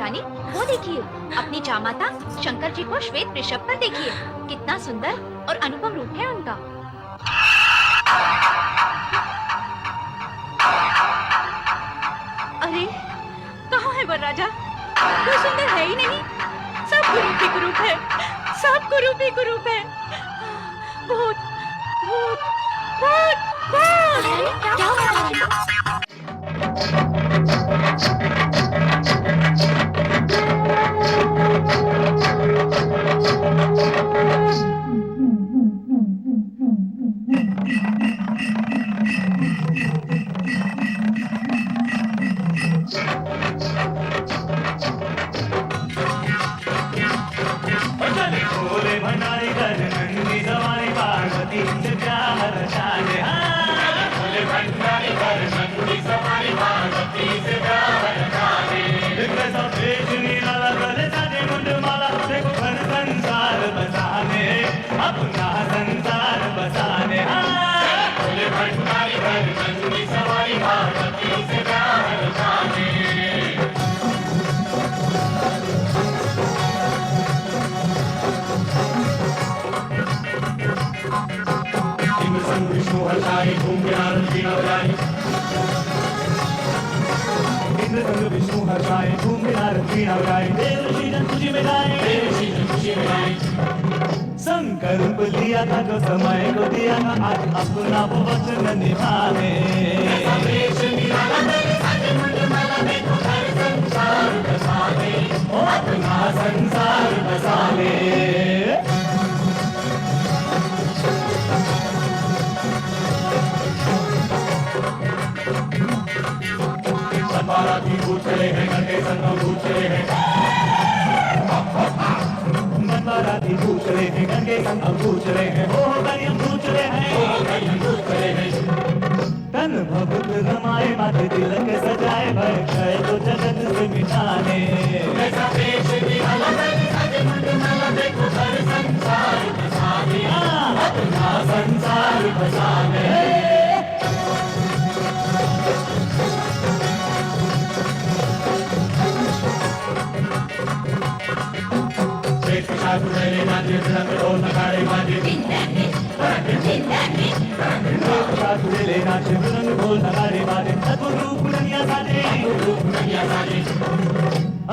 महारानी, वो देखिए अपनी जामाता शंकर जी को श्वेत वृषभ पर देखिए, कितना सुंदर और अनुपम रूप है उनका। अरे कहाँ है वरराजा? वो सुंदर है ही नहीं, सब कुरूप ही कुरूप है, सब कुरूप ही कुरूप है। भूत भूत भूत भूत। क्या हुआ? अपना संसार बसाने भंडारी भर नंदी सवारी भारती से प्यार जाने। इंद्र संग विष्णु हर्षाई घूम विहार वीणा बजाई, इंद्र संग विष्णु हर्षाई घूम विहार वीणा बजाई, देव ऋषि जन खुशी में गाए, देव ऋषि जन खुशी में गाए। संकल्प लिया था जो समय को दिया था, आज अपना वो वचन निभाने। अपना संसार बसाने। बाराती भूत चले हैं, घंटे संग भूत चले हैं, बाराती पूछ रहे हैं, गंगे संग पूछ रहे हैं, ओ करियम पूछ रहे हैं। तन भभुत रमाए माथे तिलक सजाए, भय क्षय तो जगत से मिटाने। ऐसा देश निराला सज मुंड माला देखो हर संसार बसाने, अपना संसार बसाने।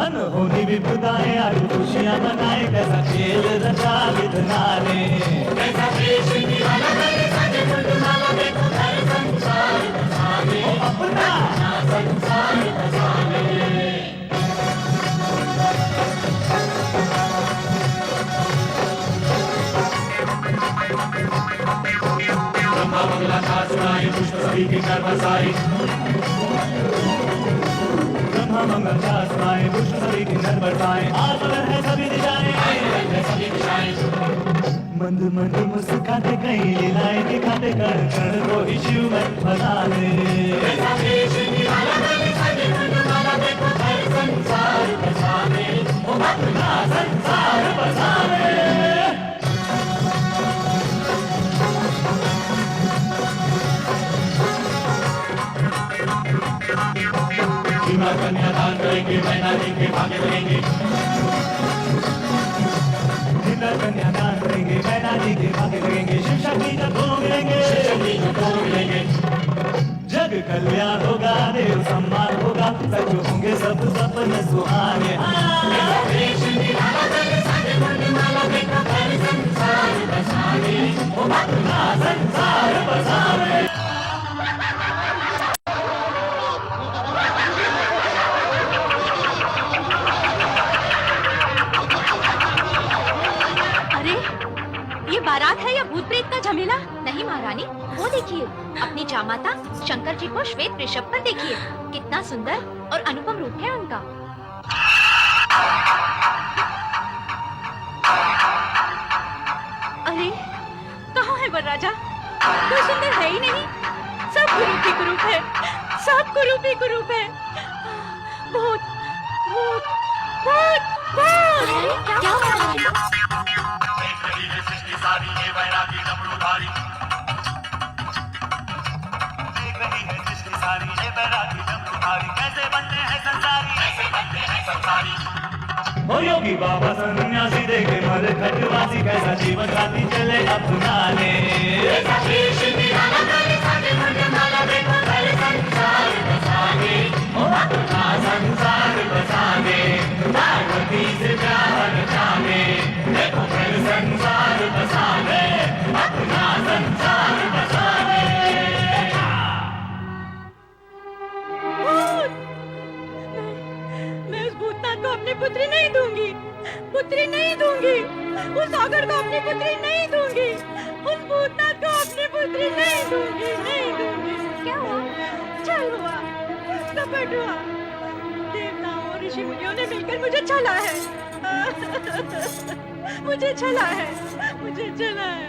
अनहोनी विपदाएं आज खुशियां मनाए, कैसा खेल रचा विधना ने। कैसा देश निराला सज मुंड माला देखो हर संसार बसाने, अपना संसार बसाने। ब्रह्मा मंगला था सुनाई, पुष्प सभी की कर बरसाई, ब्रह्मा मंगल का सुनाए, पुष्प सभी की नर बरसाए, आत्मगन है सभी दिशाएं, मंद मंद मुस्काते कई लीलाएं दिखाते, कण कण को ही शिव में फसाने। संसार बसाने, अपना संसार बसाने। कन्यादान करेंगे, मैना देंगे, भागे बढ़ेंगे, कन्यादान करेंगे, मैना देंगे, भागे लगेंगे, शिव शक्ति जब दोनों मिलेंगे, जग कल्याण होगा, देव सम्मान होगा, सच होंगे सब सपने सुहाने। संसार बसाने, अपना संसार बसाने। बारात है या भूत प्रेत का झमेला? नहीं महारानी, वो देखिए अपनी जामाता शंकर जी को श्वेत वृषभ पर देखिए, कितना सुंदर और अनुपम रूप है उनका। अरे कहाँ है वरराजा? वो सुंदर है ही नहीं, सब कुरूप ही कुरूप है, सब कुरूप ही कुरूप है। भूत भूत भूत भूत। क्या हुआ? सारी ये वैरागी डमरूधारी, देख रही है सृष्टि सारी ये वैरागी डमरूधारी, कैसे बनते हैं संसारी, कैसे बनते हैं संसारी। योगी बाबा सन्यासी देखे मर खटवासी कैसा जीवन साथी चले अपनाने संसार बसाने पार्वती से प्यार रचाने देखो फिर संसार बसाने अपना संसार बसाने। मैं उस भूतनाथ को अपनी पुत्री नहीं दूंगी, पुत्री नहीं दूंगी, उस सागर को अपनी पुत्री नहीं दूंगी, उस भूतनाथ को अपनी पुत्री नहीं दूंगी, नहीं दूंगी। क्या हुआ? चल हुआ, कपट हुआ। देवताओं और ऋषि मुनियों ने मिलकर मुझे छला है, मुझे छला है, मुझे छला है।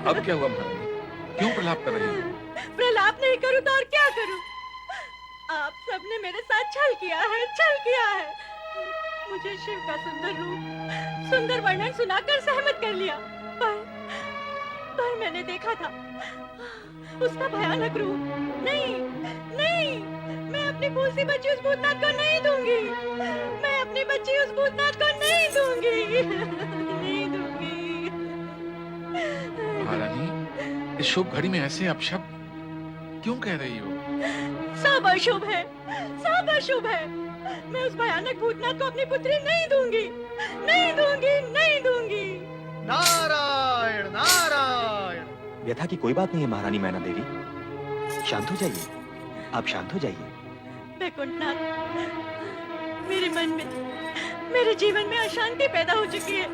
अब क्या हुआ महारानी? क्यों प्रलाप कर रही हो? प्रलाप नहीं करूं तो और क्या करूं? आप सबने मेरे साथ छल किया है, छल किया है। मुझे शिव का सुंदर रूप, सुंदर वर्णन सुनाकर सहमत कर लिया, पर मैंने देखा था उसका भयानक रूप। नहीं, नहीं, मैं अपनी फूल सी बच्ची उस भूतनाथ को नहीं दूंगी, मैं अपनी बच्ची उस भूतनाथ को नहीं दूंगी, नहीं दूंगी। महारानी, इस शुभ घड़ी में ऐसे अपशब्द क्यों कह रही हो? सब अशुभ है, सब अशुभ है। मैं उस भयानक भूतनाथ को अपनी पुत्री नहीं दूंगी, नहीं दूंगी, नहीं दूंगी। नारायण नारायण। व्यथा की कोई बात नहीं है महारानी मैना देवी, शांत हो जाइए, आप शांत हो जाइए। वैकुंठनाथ, मेरे मन में, मेरे जीवन में अशांति पैदा हो चुकी है,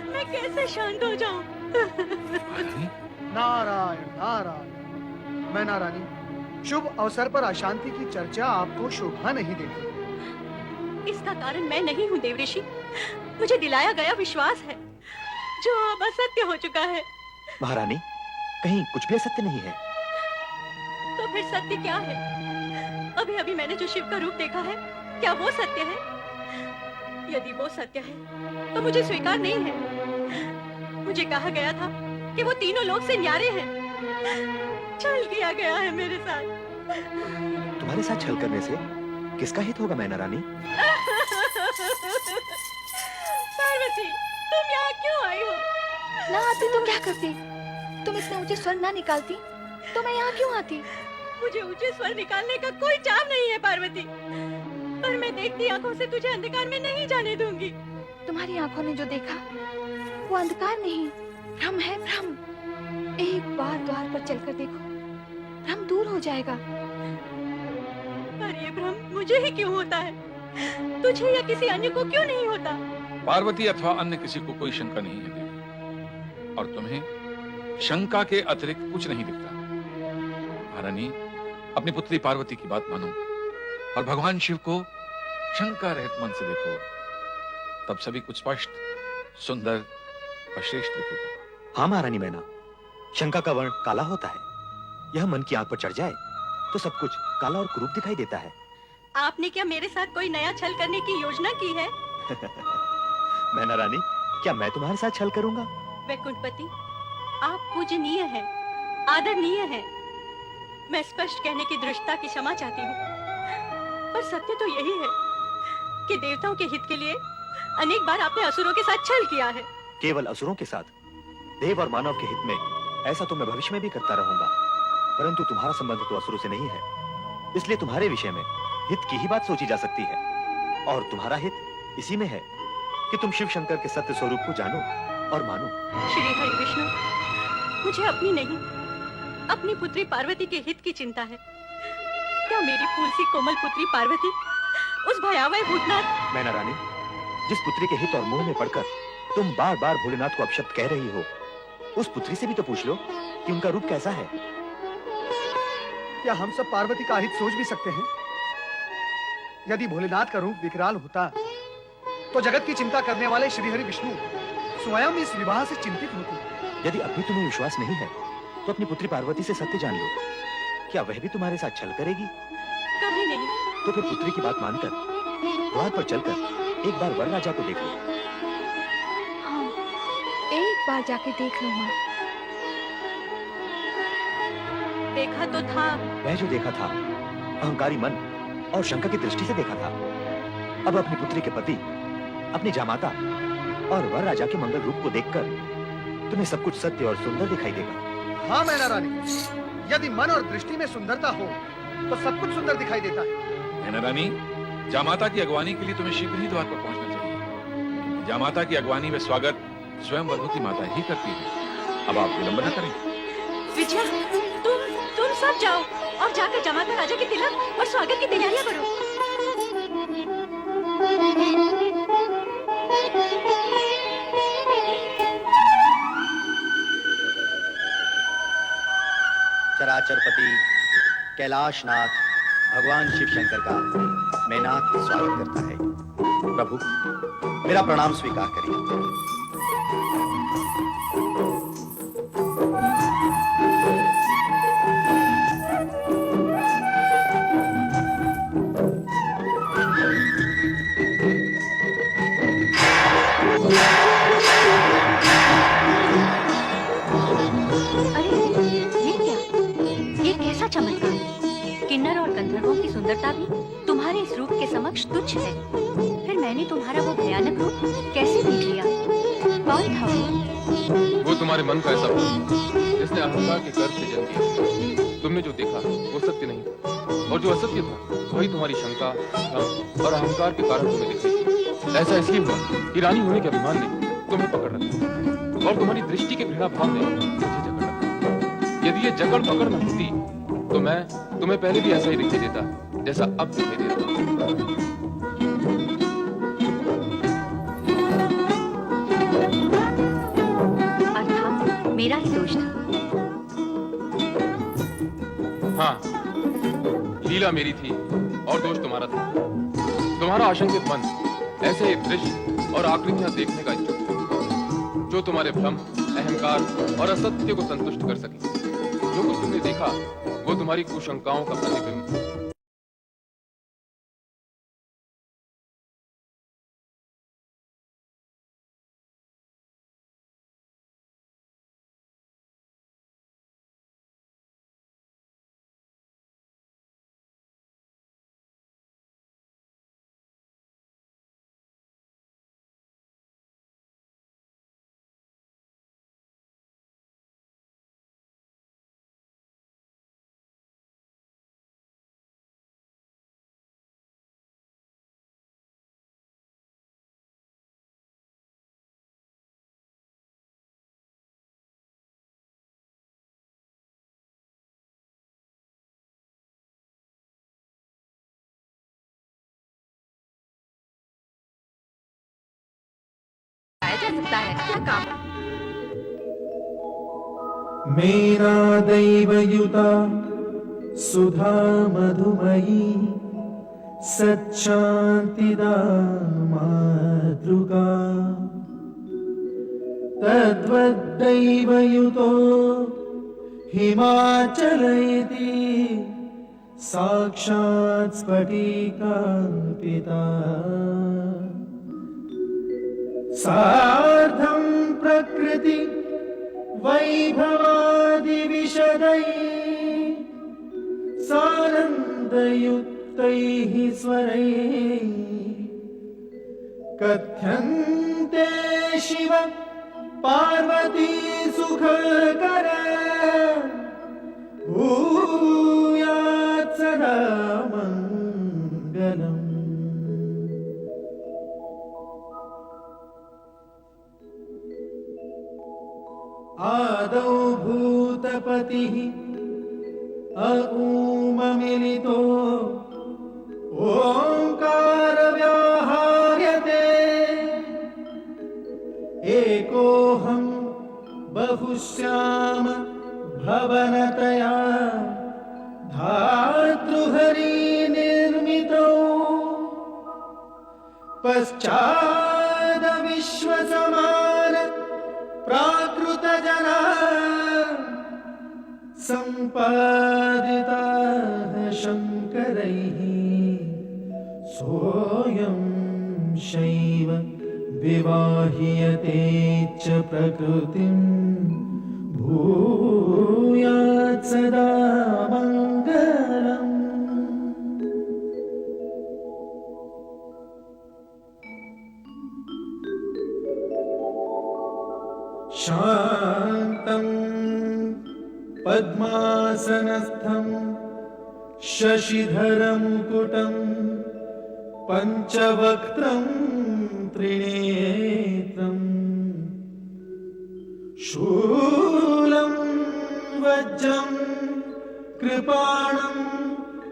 मैं कैसे शांत हो जाऊं? महारानी, नारायण नारायण। मैना रानी, शुभ अवसर पर अशांति की चर्चा आपको शोभा नहीं देती। इसका कारण मैं नहीं हूँ देवऋषि, मुझे दिलाया गया विश्वास है जो अब असत्य हो चुका है। महारानी, कहीं कुछ भी असत्य नहीं है। तो फिर सत्य क्या है? अभी अभी मैंने जो शिव का रूप देखा है, क्या वो सत्य है? यदि वो सत्य है तो मुझे स्वीकार नहीं है। मुझे कहा गया था कि वो तीनों लोग से न्यारे हैं। छल किया गया है मेरे साथ। तुम्हारे साथ छल करने से किसका हित होगा मैना रानी? पार्वती, तुम यहाँ क्यों आई हो? ना आती तो क्या करती? तुम इतने ऊंचे स्वर ना निकालती तो मैं यहाँ क्यों आती? मुझे ऊंचे स्वर निकालने का कोई चाव नहीं है पार्वती, पर मैं देखती आंखों से तुझे अंधकार में नहीं जाने दूंगी। तुम्हारी आंखों ने जो देखा वो अंधकार नहीं, भ्रम है, भ्रम। एक बार द्वार पर चलकर देखो, भ्रम दूर हो जाएगा। पर ये भ्रम मुझे ही क्यों होता है? तुझे या किसी अन्य को क्यों नहीं होता? पार्वती अथवा अन्य किसी को कोई शंका नहीं है देवी, और तुम्हें शंका के अतिरिक्त कुछ नहीं दिखता। महारानी, अपनी पुत्री पार्वती की बात मानो और भगवान शिव को शंका रहित मन से देखो, तब सभी कुछ स्पष्ट, सुंदर और श्रेष्ठ दिखेगा। हाँ महारानी मैना, शंका का वर्ण काला होता है। यह मन की आंख पर चढ़ जाए तो सब कुछ काला और कुरूप दिखाई देता है। आपने क्या मेरे साथ कोई नया छल करने की योजना की है? मैना रानी, क्या मैं तुम्हारे साथ छल करूंगा? वैकुंठपति, आप पूजनीय हैं, आदरणीय हैं। मैं स्पष्ट कहने की दृष्टता की क्षमा चाहती हूँ, पर सत्य तो यही है कि देवताओं के हित के लिए अनेक बार आपने असुरों के साथ छल किया है। केवल असुरों के साथ? देव और मानव के हित में ऐसा तो मैं भविष्य में भी करता रहूंगा, परंतु तुम्हारा संबंध तो असुरों से नहीं है, इसलिए तुम्हारे विषय में हित की ही बात सोची जा सकती है। और तुम्हारा हित इसी में है कि तुम शिव शंकर के सत्य स्वरूप को जानो और मानो। श्री हरि विष्णु, मुझे अपनी नहीं, अपनी पुत्री पार्वती के हित की चिंता है। क्या मेरी फूल सी कोमल पुत्री पार्वती उस भयावह भूतनाथ? मैना रानी, जिस पुत्री के हित और मोह में पड़कर तुम बार बार भोलेनाथ को अपशब्द कह रही हो, उस पुत्री से भी तो पूछ लो कि उनका रूप कैसा है। क्या हम सब पार्वती का हित सोच भी सकते हैं? यदि भोलेनाथ का रूप विकराल होता तो जगत की चिंता करने वाले श्री हरि विष्णु स्वयं इस विवाह से चिंतित होते। यदि अभी तुम्हें विश्वास नहीं है तो अपनी पुत्री पार्वती से सत्य जान लो। क्या वह भी तुम्हारे साथ छल करेगी? कभी नहीं। तो फिर पुत्री की बात मानकर द्वार पर चलकर एक बार वर राजा को देख लो। हाँ, एक बार जाके देख लो माँ। देखा तो था। वह जो देखा था, अहंकारी मन और शंका की दृष्टि से देखा था। अब अपनी पुत्री के पति, अपनी जामाता और वर राजा के मंगल रूप को देखकर तुम्हें सब कुछ सत्य और सुंदर दिखाई देगा। हाँ मैना रानी, यदि मन और दृष्टि में सुंदरता हो तो सब कुछ सुंदर दिखाई देता है। मैना रानी, जामाता की अगवानी के लिए तुम्हें शीघ्र ही द्वार पर पहुंचना चाहिए, क्योंकि जामाता की अगवानी में स्वागत स्वयं वरवती माता ही करती है। अब आप विलंब न करें। विजया, तुम सब जाओ और जाकर जमाता राजा के तिलक और स्वागत की तैयारियां करो। चराचरपति कैलाशनाथ भगवान शिव शंकर का मैनाक स्वागत करता है। प्रभु, मेरा प्रणाम स्वीकार करिए। किन्नर और गंधर्वों की सुंदरता भी तुम्हारे इस रूप के समक्ष तुच्छ है। फिर मैंने तुम्हारा वो भयानक रूप कैसे देख लिया? कौन था वो तुम्हारे मन का ऐसा रूप जिसने अहंकार के गर्भ से जन्म लिया। तुमने जो देखा वो सत्य नहीं था, और जो असत्य था वही तुम्हारी शंका, भ्रम और अहंकार के कारण तुम्हें दिखे। ऐसा इसलिए हुआ कि रानी होने के अभिमान ने तुम्हें पकड़ रखा और तुम्हारी दृष्टि के घृणा भाव ने मुझे जकड़ रखा। यदि ये जकड़ पकड़ न होती तो मैं तुम्हें पहले भी ऐसा ही दिखाई देता जैसा अब दिखाई दे रहा। अर्थात मेरा ही दोष था। हाँ, लीला मेरी थी और दोष तुम्हारा था। तुम्हारा आशंकित मन ऐसे ही दृश्य और आकृतियां देखने का इच्छुक था जो तुम्हारे भ्रम, अहंकार और असत्य को संतुष्ट कर सके। जो कुछ तुमने देखा वो तुम्हारी कुशंकाओं का प्रतिबिंब। जा सकता है क्या काम? मेरा दैवयुता सुधा मधुमयी सच्चान्तिदा मातृका तद्वद्दैवयुतो हिमाचलयति साक्षात् स्फटिकाङ्किता सार्धं प्रकृति वैभवादि विशदैः सानन्दयुक्तैः स्वरैः कथ्यन्ते शिव पार्वती सुखकर भूयात् सदा मङ्गलम्। आदौ भूतपतिः अऊममिलितो ओंकार व्याहार्यते एकोऽहं बहुश्याम भवनतया धातृहरि निर्मितो पश्चाद विश्वसमान प्राकृत जना सम्पादिताः शङ्करैः सोऽयं शैव विवाह्यते च प्रकृतिं भूयात् सदा मङ्गलम्। शान्तं पद्मासनस्थं शशिधरमुकुटं पञ्चवक्त्रं त्रिनेत्रं शूलं वज्रं कृपाणं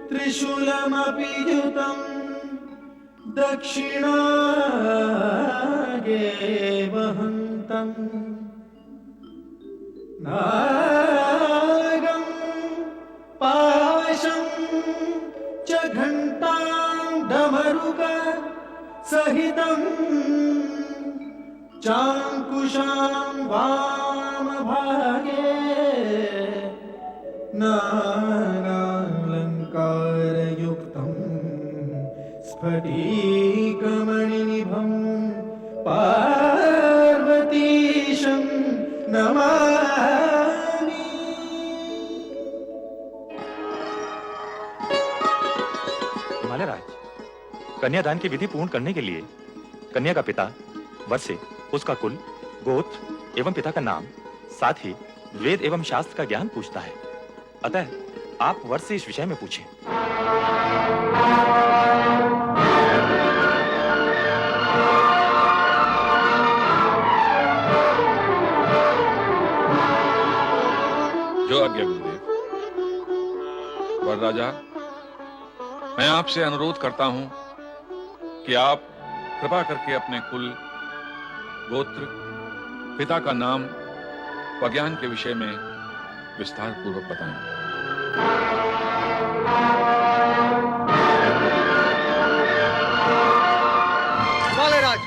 त्रिशूलमपि युतं दक्षिणागे वहन्तम् नागं पाशं च घण्टां डमरुक सहितं चाङ्कुशां वामभागे नानालङ्कारयुक्तं स्फटिकमणिनिभं पार्वतीशं नमामि। हिमालय राज, कन्यादान की विधि पूर्ण करने के लिए कन्या का पिता वर से उसका कुल, गोत्र एवं पिता का नाम, साथ ही वेद एवं शास्त्र का ज्ञान पूछता है। अतः आप वर से इस विषय में पूछें। जो आज्ञा गुरुदेव। वर राजा, मैं आपसे अनुरोध करता हूं कि आप कृपा करके अपने कुल, गोत्र, पिता का नाम व ज्ञान के विषय में विस्तार पूर्वक बताएं। हिमालयराज,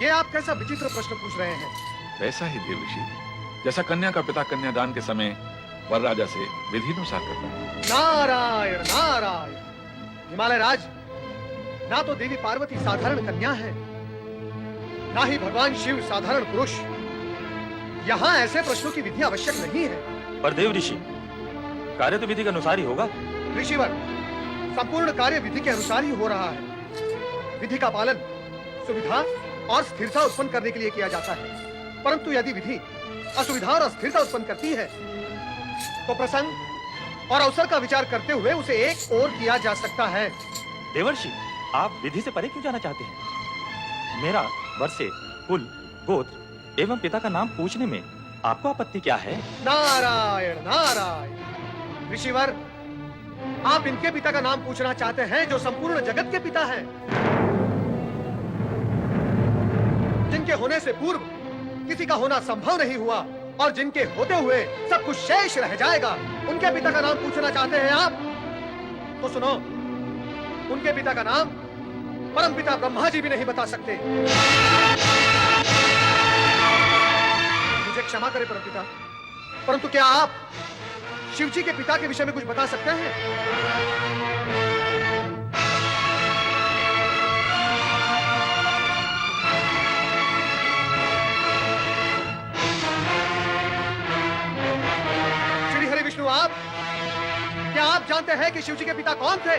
ये आप कैसा विचित्र प्रश्न पूछ रहे हैं? वैसा ही देव ऋषि, जैसा कन्या का पिता कन्यादान के समय वर राजा से विधिनुसार करता है। नारायण नारायण। हिमालयराज, ना तो देवी पार्वती साधारण कन्या है, ना ही भगवान शिव साधारण पुरुष। यहाँ ऐसे प्रश्नों की विधि आवश्यक नहीं है। पर देव ऋषि, कार्य तो विधि के अनुसार ही होगा। ऋषिवर, संपूर्ण कार्य विधि के अनुसार ही हो रहा है। विधि का पालन सुविधा और स्थिरता उत्पन्न करने के लिए किया जाता है, परंतु यदि विधि असुविधा और अस्थिरता उत्पन्न करती है तो प्रसंग और अवसर का विचार करते हुए उसे एक ओर किया जा सकता है। देवर्षि, आप विधि से परे क्यों जाना चाहते हैं? मेरा वर से कुल, गोत्र एवं पिता का नाम पूछने में आपको आपत्ति क्या है? नारायण नारायण। ऋषिवर, आप इनके पिता का नाम पूछना चाहते हैं जो संपूर्ण जगत के पिता हैं, जिनके होने से पूर्व किसी का होना संभव नहीं हुआ और जिनके होते हुए सब कुछ शेष रह जाएगा। उनके पिता का नाम पूछना चाहते हैं आप? तो सुनो, उनके पिता का नाम परम पिता ब्रह्मा जी भी नहीं बता सकते। मुझे क्षमा करें परम पिता, परंतु क्या आप शिव जी के पिता के विषय में कुछ बता सकते हैं? श्री हरि विष्णु, आप क्या आप जानते हैं कि शिव जी के पिता कौन थे?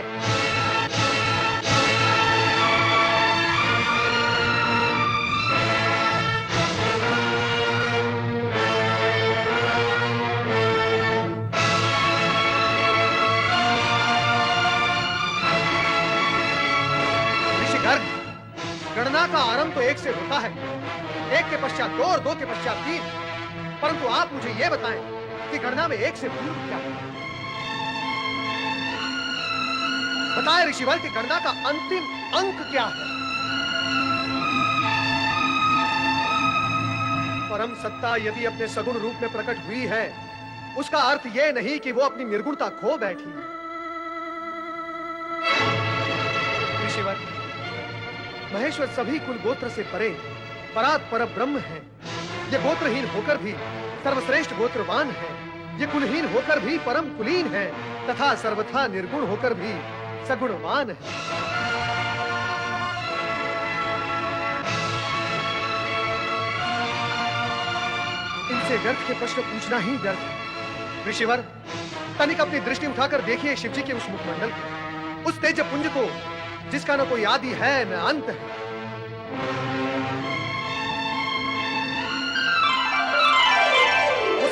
गणना का आरंभ तो एक से होता है, एक के पश्चात दो और दो के पश्चात तीन, परंतु आप मुझे यह बताएं कि गणना में एक से पूर्व क्या है? बताएं ऋषिवर कि गणना का अंतिम अंक क्या है? परम सत्ता यदि अपने सगुण रूप में प्रकट हुई है, उसका अर्थ यह नहीं कि वो अपनी निर्गुणता खो बैठी है। ऋषिवर, महेश्वर सभी कुल गोत्र से परे परात पर ब्रह्म है। ये गोत्रहीन होकर भी सर्वश्रेष्ठ गोत्रवान है, ये कुलहीन होकर भी परम कुलीन है तथा सर्वथा निर्गुण होकर भी सगुणवान है। इनसे व्यर्थ के प्रश्न पूछना ही व्यर्थ है। ऋषिवर, तनिक अपनी दृष्टि उठाकर देखिए शिव जी के उस मुखमंडल को, उस तेज पुंज को जिसका न कोई आदि है न अंत है।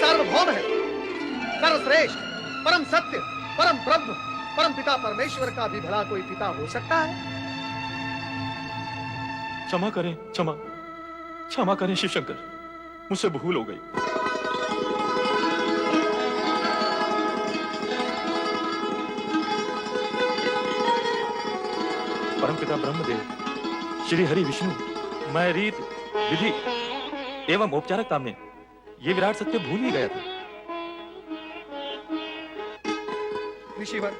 सार्वभौम है, सर्वश्रेष्ठ, परम सत्य, परम ब्रह्म, परम पिता परमेश्वर का भी भला कोई पिता हो सकता है? क्षमा करें, क्षमा क्षमा करें शिव शंकर, मुझसे भूल हो गई। परमपिता ब्रह्मदेव, श्री हरि विष्णु, मैं रीत, विधि एवं औपचारिकता में ये विराट सत्य भूल ही गया था। ऋषिवर,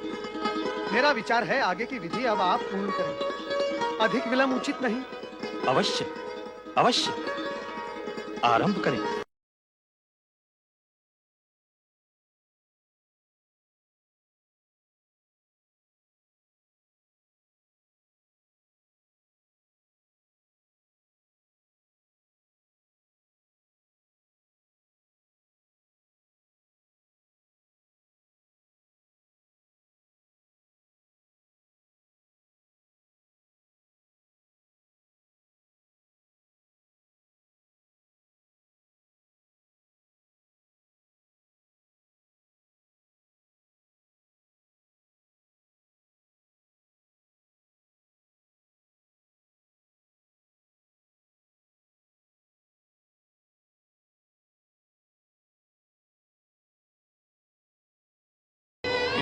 मेरा विचार है आगे की विधि अब आप पूर्ण करें, अधिक विलंब उचित नहीं। अवश्य अवश्य, आरंभ करें।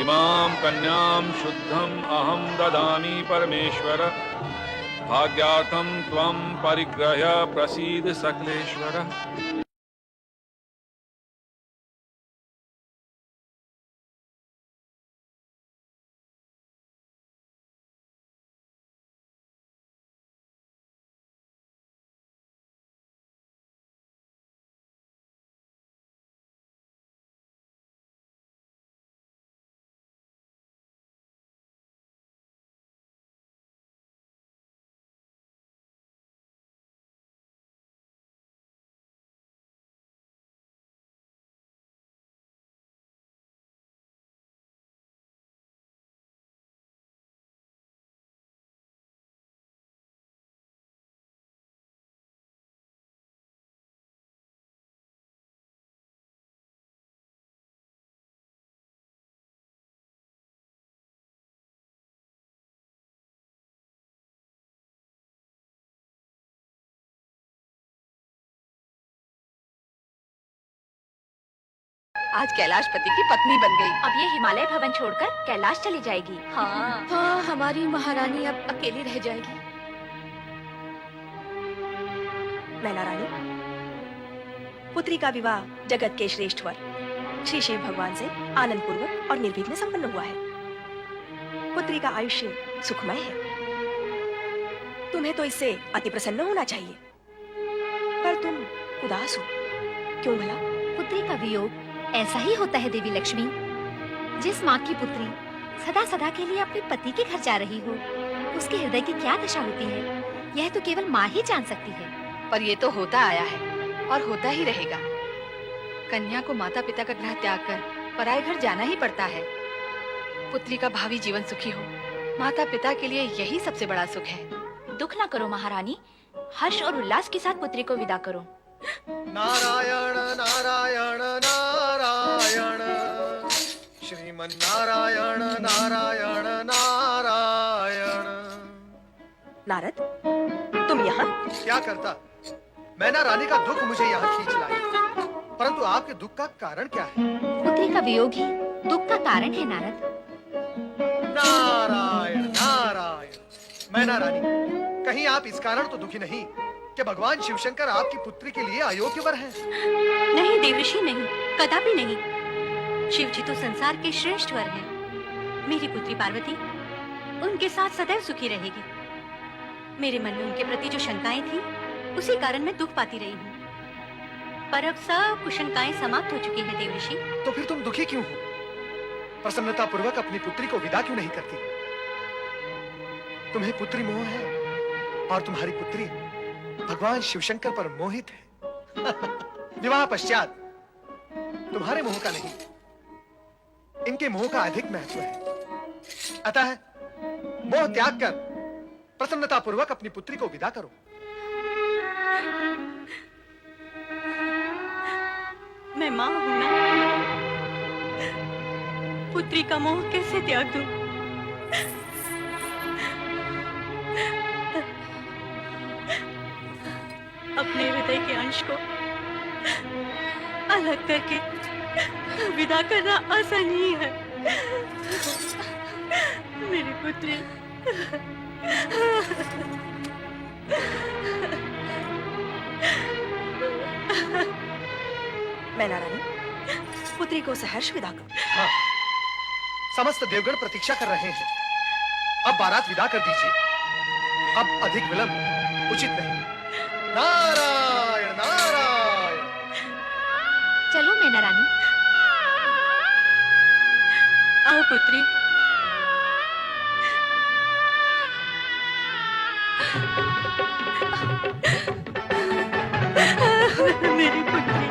इमां कन्यां शुद्धं अहं ददामि परमेश्वर, भाग्यार्थं त्वं परिग्रह्य प्रसीद सकलेश्वर। आज कैलाशपति की पत्नी बन गई। अब ये हिमालय भवन छोड़कर कैलाश चली जाएगी। हाँ, हाँ, हमारी महारानी अब अकेली रह जाएगी। मैना रानी, पुत्री का विवाह जगत के श्रेष्ठ वर श्री शिव भगवान से आनंद पूर्वक और निर्विघ्न संपन्न हुआ है। पुत्री का आयुष्य सुखमय है। तुम्हें तो इससे अति प्रसन्न होना चाहिए, पर तुम उदास हो, क्यों भला? पुत्री का वियोग ऐसा ही होता है देवी लक्ष्मी। जिस माँ की पुत्री सदा सदा के लिए अपने पति के घर जा रही हो, उसके हृदय की क्या दशा होती है, यह तो केवल माँ ही जान सकती है। पर ये तो होता आया है और होता ही रहेगा। कन्या को माता पिता का गृह त्याग कर पराये घर जाना ही पड़ता है। पुत्री का भावी जीवन सुखी हो, माता पिता के लिए यही सबसे बड़ा सुख है। दुख न करो महारानी, हर्ष और उल्लास के साथ पुत्री को विदा करो। नारायण नारायण नारायण, श्रीमन नारायण नारायण नारायण। नारद, तुम यहाँ? क्या करता, मैना रानी का दुख मुझे यहाँ खींच लाई, परंतु आपके दुख का कारण क्या है? पुत्री का वियोग ही दुख का कारण है नारद। नारायण नारायण। मैना रानी, कहीं आप इस कारण तो दुखी नहीं कि भगवान शिवशंकर आपकी पुत्री के लिए अयोग्य वर हैं? नहीं देवऋषि, नहीं, कदापि नहीं। शिव जी तो संसार के श्रेष्ठ वर हैं। मेरी पुत्री पार्वती उनके साथ सदैव सुखी रहेगी। मेरे मन में उनके प्रति जो शंकाएं थी, उसी कारण मैं दुख पाती रही हूँ। पर अब सब कुशंकाएं समाप्त हो चुकी हैं देवऋषि। तो फिर तुम दुखी क्यों हो? प्रसन्नता पूर्वक अपनी पुत्री को विदा क्यों नहीं करती? तुम्हें पुत्री मोह है और तुम्हारी पुत्री भगवान शिवशंकर पर मोहित है। विवाह पश्चात तुम्हारे मोह का नहीं, इनके मोह का अधिक महत्व है। अतः मोह त्याग कर प्रसन्नता पूर्वक अपनी पुत्री को विदा करो। मैं माँ हूं ना, पुत्री का मोह कैसे त्याग दूं? अपने हृदय के अंश को अलग करके विदा करना आसान ही है। मेरी पुत्री, मैना रानी, पुत्री को सहर्ष विदा करो। हाँ, समस्त देवगण प्रतीक्षा कर रहे हैं। अब बारात विदा कर दीजिए। अब अधिक विलंब उचित नहीं। नारायण नारायण। चलो मैना रानी। आओ पुत्री। मेरी पुत्री।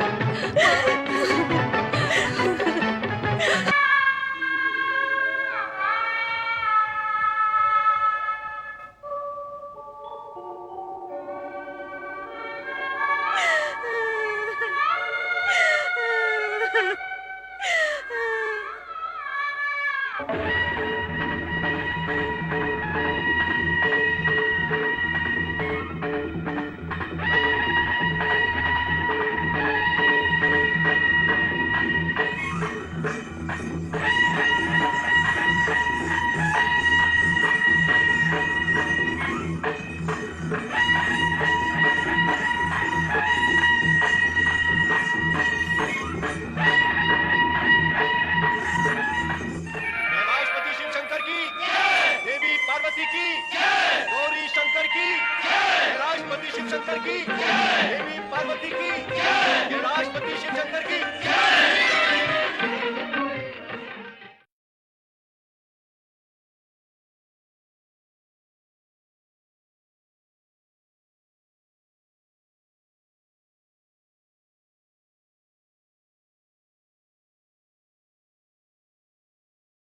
कैलाशपति शिव शंकर की, देवी पार्वती की, गौरी शंकर की, कैलाशपति शिव शंकर की, देवी पार्वती की,